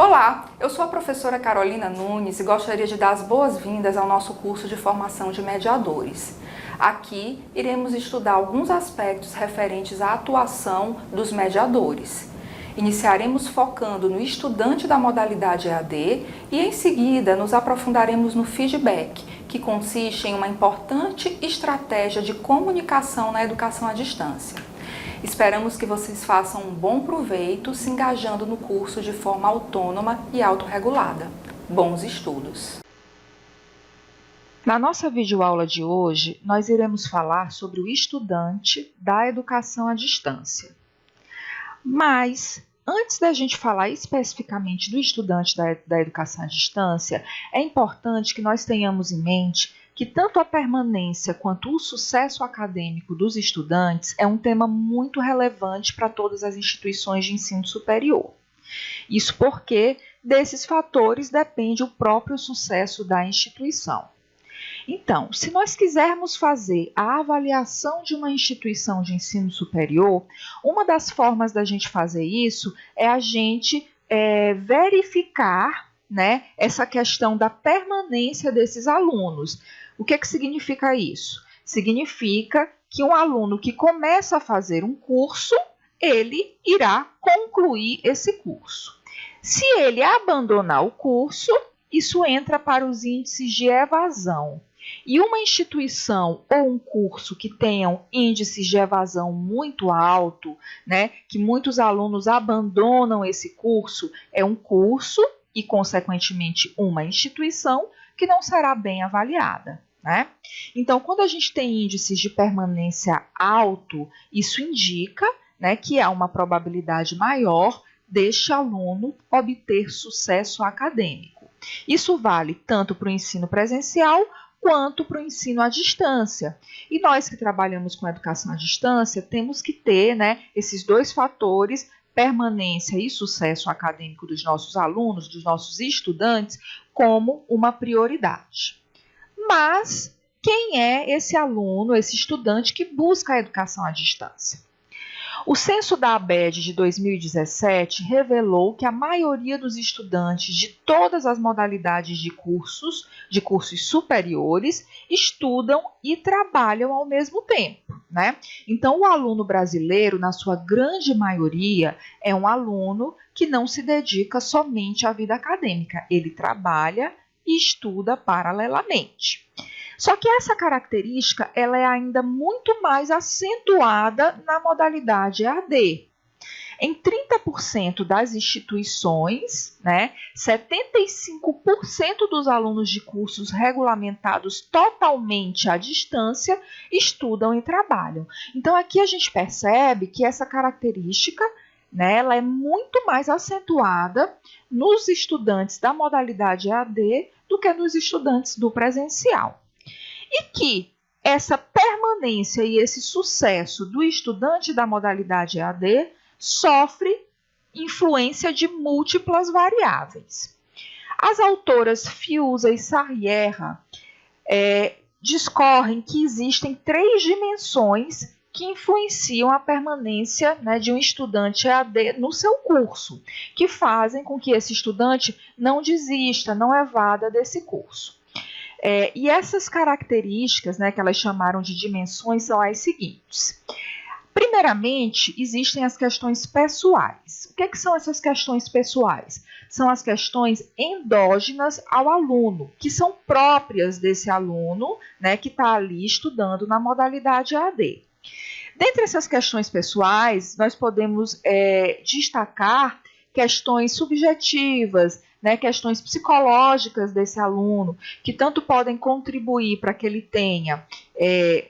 Olá, eu sou a professora Carolina Nunes e gostaria de dar as boas-vindas ao nosso curso de formação de mediadores. Aqui iremos estudar alguns aspectos referentes à atuação dos mediadores. Iniciaremos focando no estudante da modalidade EAD e em seguida nos aprofundaremos no feedback, que consiste em uma importante estratégia de comunicação na educação à distância. Esperamos que vocês façam um bom proveito se engajando no curso de forma autônoma e autorregulada. Bons estudos! Na nossa videoaula de hoje, nós iremos falar sobre o estudante da educação à distância. Mas, antes da gente falar especificamente do estudante da educação à distância, é importante que nós tenhamos em mente que tanto a permanência quanto o sucesso acadêmico dos estudantes é um tema muito relevante para todas as instituições de ensino superior. Isso porque desses fatores depende o próprio sucesso da instituição. Então, se nós quisermos fazer a avaliação de uma instituição de ensino superior, uma das formas da gente fazer isso é a gente verificar, essa questão da permanência desses alunos. O que significa isso? Significa que um aluno que começa a fazer um curso, ele irá concluir esse curso. Se ele abandonar o curso, isso entra para os índices de evasão. E uma instituição ou um curso que tenham índices de evasão muito alto, que muitos alunos abandonam esse curso, é um curso e, consequentemente, uma instituição que não será bem avaliada. Então, quando a gente tem índices de permanência alto, isso indica que há uma probabilidade maior deste aluno obter sucesso acadêmico. Isso vale tanto para o ensino presencial quanto para o ensino à distância. E nós que trabalhamos com educação à distância temos que ter esses dois fatores, permanência e sucesso acadêmico dos nossos alunos, dos nossos estudantes, como uma prioridade. Mas quem é esse aluno, esse estudante que busca a educação à distância? O censo da ABED de 2017 revelou que a maioria dos estudantes de todas as modalidades de cursos superiores, estudam e trabalham ao mesmo tempo. Então, o aluno brasileiro, na sua grande maioria, é um aluno que não se dedica somente à vida acadêmica. Ele trabalha e estuda paralelamente. Só que essa característica ela é ainda muito mais acentuada na modalidade EAD. Em 30% das instituições, 75% dos alunos de cursos regulamentados totalmente à distância estudam e trabalham. Então, aqui a gente percebe que essa característica ela é muito mais acentuada nos estudantes da modalidade EAD do que nos estudantes do presencial. E que essa permanência e esse sucesso do estudante da modalidade EAD sofre influência de múltiplas variáveis. As autoras Fiuza e Sarriera discorrem que existem 3 dimensões que influenciam a permanência de um estudante EAD no seu curso, que fazem com que esse estudante não desista, não evada desse curso. E essas características, que elas chamaram de dimensões, são as seguintes. Primeiramente, existem as questões pessoais. O que são essas questões pessoais? São as questões endógenas ao aluno, que são próprias desse aluno, que está ali estudando na modalidade EAD. Dentre essas questões pessoais, nós podemos destacar questões subjetivas, questões psicológicas desse aluno, que tanto podem contribuir para que ele tenha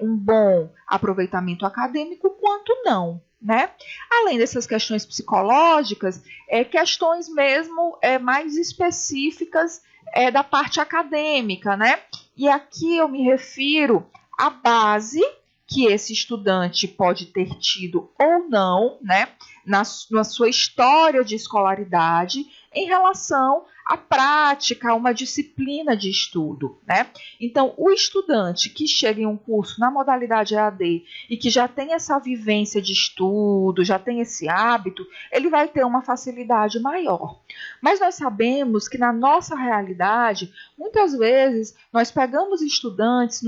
um bom aproveitamento acadêmico, quanto não. Além dessas questões psicológicas, questões mesmo mais específicas da parte acadêmica. E aqui eu me refiro à base que esse estudante pode ter tido ou não, na sua história de escolaridade, em relação a prática, a uma disciplina de estudo, né? Então, o estudante que chega em um curso na modalidade EAD e que já tem essa vivência de estudo, já tem esse hábito, ele vai ter uma facilidade maior. Mas nós sabemos que na nossa realidade, muitas vezes nós pegamos estudantes,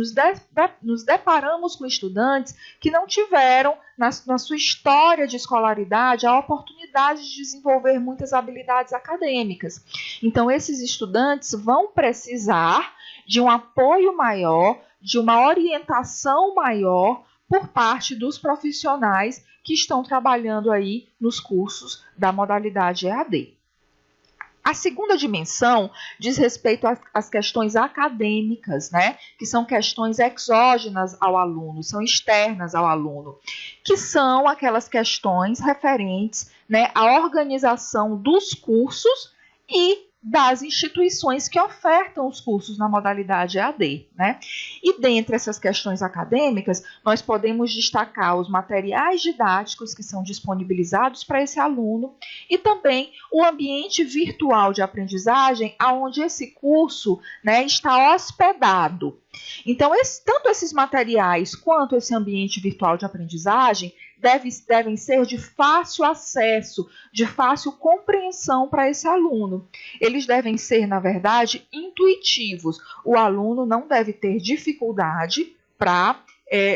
nos deparamos com estudantes que não tiveram na sua história de escolaridade a oportunidade de desenvolver muitas habilidades acadêmicas. Então, esses estudantes vão precisar de um apoio maior, de uma orientação maior por parte dos profissionais que estão trabalhando aí nos cursos da modalidade EAD. A segunda dimensão diz respeito às questões acadêmicas, né? Que são questões exógenas ao aluno, são externas ao aluno, que são aquelas questões referentes, né, à organização dos cursos e das instituições que ofertam os cursos na modalidade EAD, né? E dentre essas questões acadêmicas, nós podemos destacar os materiais didáticos que são disponibilizados para esse aluno e também o ambiente virtual de aprendizagem onde esse curso, né, está hospedado. Então, tanto esses materiais quanto esse ambiente virtual de aprendizagem devem ser de fácil acesso, de fácil compreensão para esse aluno. Eles devem ser, na verdade, intuitivos. O aluno não deve ter dificuldade para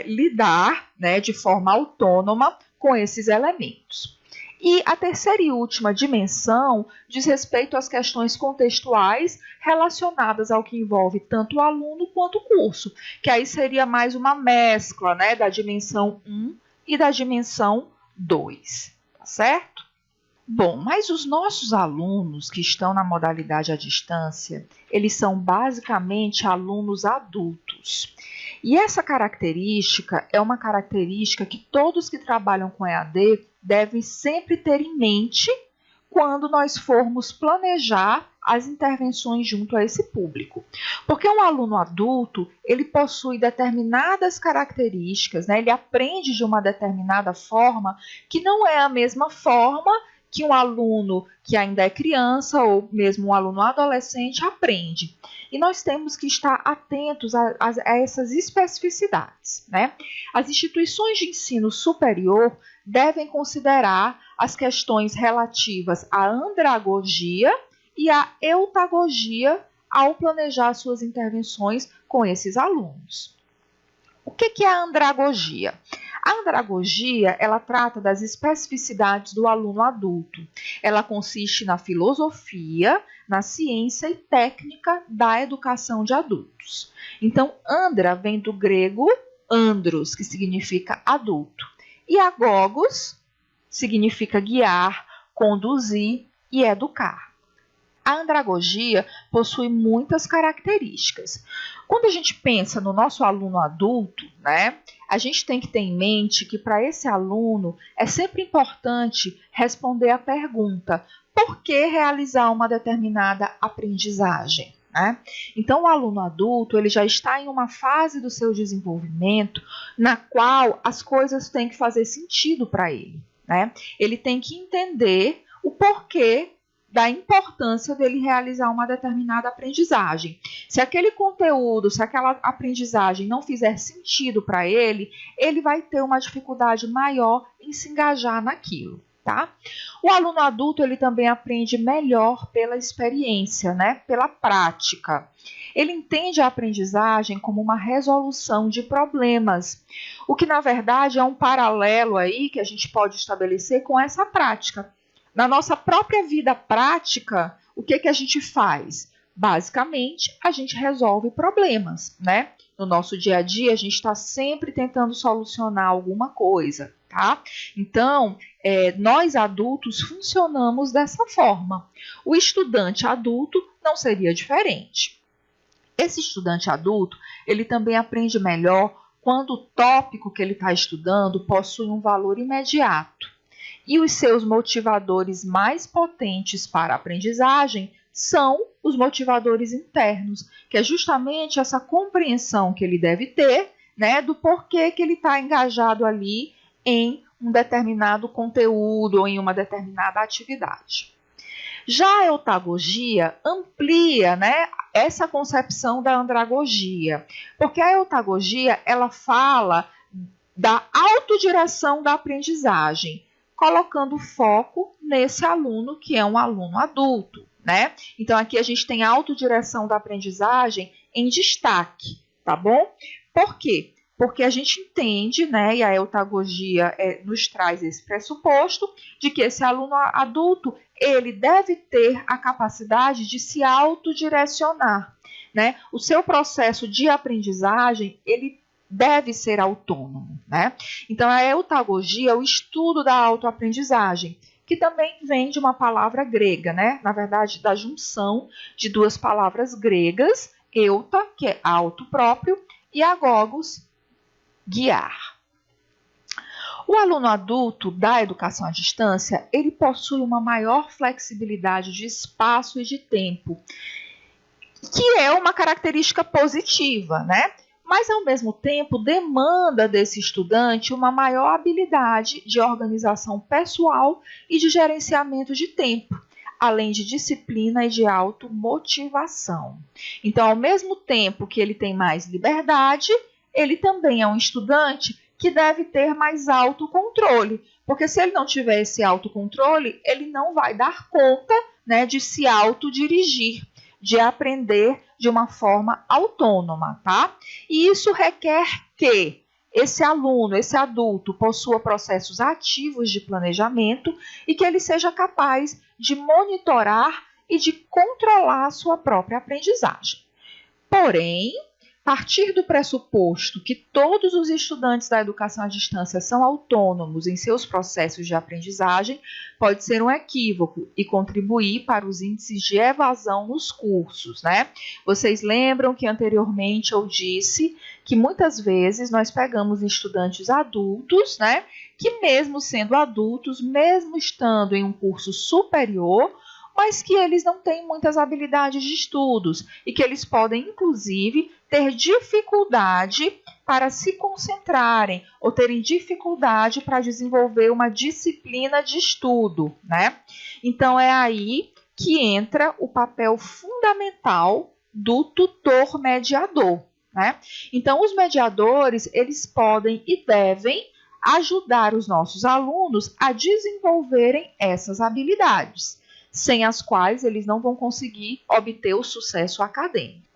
lidar, né, de forma autônoma com esses elementos. E a terceira e última dimensão diz respeito às questões contextuais relacionadas ao que envolve tanto o aluno quanto o curso, que aí seria mais uma mescla, né, da dimensão 1 e da dimensão 2, tá certo? Bom, mas os nossos alunos que estão na modalidade à distância, eles são basicamente alunos adultos. E essa característica é uma característica que todos que trabalham com EAD devem sempre ter em mente quando nós formos planejar as intervenções junto a esse público. Porque um aluno adulto, ele possui determinadas características, né? Ele aprende de uma determinada forma que não é a mesma forma que um aluno que ainda é criança ou mesmo um aluno adolescente aprende. E nós temos que estar atentos a essas especificidades, né? As instituições de ensino superior devem considerar as questões relativas à andragogia e à eutagogia ao planejar suas intervenções com esses alunos. O que é a andragogia? A andragogia, ela trata das especificidades do aluno adulto. Ela consiste na filosofia, na ciência e técnica da educação de adultos. Então, andra vem do grego andros, que significa adulto. E agogos significa guiar, conduzir e educar. A andragogia possui muitas características. Quando a gente pensa no nosso aluno adulto, né, a gente tem que ter em mente que para esse aluno é sempre importante responder a pergunta: por que realizar uma determinada aprendizagem? Né? Então, o aluno adulto ele já está em uma fase do seu desenvolvimento na qual as coisas têm que fazer sentido para ele. Né? Ele tem que entender o porquê da importância dele realizar uma determinada aprendizagem. Se aquele conteúdo, se aquela aprendizagem não fizer sentido para ele, ele vai ter uma dificuldade maior em se engajar naquilo. Tá? O aluno adulto ele também aprende melhor pela experiência, né? Pela prática. Ele entende a aprendizagem como uma resolução de problemas, o que na verdade é um paralelo aí que a gente pode estabelecer com essa prática. Na nossa própria vida prática, o que a gente faz? Basicamente, a gente resolve problemas, né? No nosso dia a dia, a gente está sempre tentando solucionar alguma coisa, tá? Então, nós adultos funcionamos dessa forma. O estudante adulto não seria diferente. Esse estudante adulto, ele também aprende melhor quando o tópico que ele está estudando possui um valor imediato. E os seus motivadores mais potentes para a aprendizagem são os motivadores internos, que é justamente essa compreensão que ele deve ter, né, do porquê que ele está engajado ali em um determinado conteúdo ou em uma determinada atividade. Já a eutagogia amplia, né, essa concepção da andragogia, porque a eutagogia ela fala da autodireção da aprendizagem, colocando foco nesse aluno que é um aluno adulto, né? Então aqui a gente tem a autodireção da aprendizagem em destaque, tá bom? Por quê? Porque a gente entende, né, e a eutagogia nos traz esse pressuposto de que esse aluno adulto ele deve ter a capacidade de se autodirecionar, né? O seu processo de aprendizagem, ele deve ser autônomo, né? Então, a eutagogia é o estudo da autoaprendizagem, que também vem de uma palavra grega, né? Na verdade, da junção de duas palavras gregas, euta, que é auto próprio, e agogos, guiar. O aluno adulto da educação à distância, ele possui uma maior flexibilidade de espaço e de tempo, que é uma característica positiva, né? Mas, ao mesmo tempo, demanda desse estudante uma maior habilidade de organização pessoal e de gerenciamento de tempo, além de disciplina e de automotivação. Então, ao mesmo tempo que ele tem mais liberdade, ele também é um estudante que deve ter mais autocontrole, porque se ele não tiver esse autocontrole, ele não vai dar conta, né, de se autodirigir, de aprender de uma forma autônoma, tá? E isso requer que esse aluno, esse adulto, possua processos ativos de planejamento e que ele seja capaz de monitorar e de controlar a sua própria aprendizagem. Porém, partir do pressuposto que todos os estudantes da educação à distância são autônomos em seus processos de aprendizagem pode ser um equívoco e contribuir para os índices de evasão nos cursos, né? Vocês lembram que anteriormente eu disse que muitas vezes nós pegamos estudantes adultos, né? Que mesmo sendo adultos, mesmo estando em um curso superior, mas que eles não têm muitas habilidades de estudos e que eles podem, inclusive, ter dificuldade para se concentrarem ou terem dificuldade para desenvolver uma disciplina de estudo, né? Então, é aí que entra o papel fundamental do tutor mediador, né? Então, os mediadores, eles podem e devem ajudar os nossos alunos a desenvolverem essas habilidades, sem as quais eles não vão conseguir obter o sucesso acadêmico.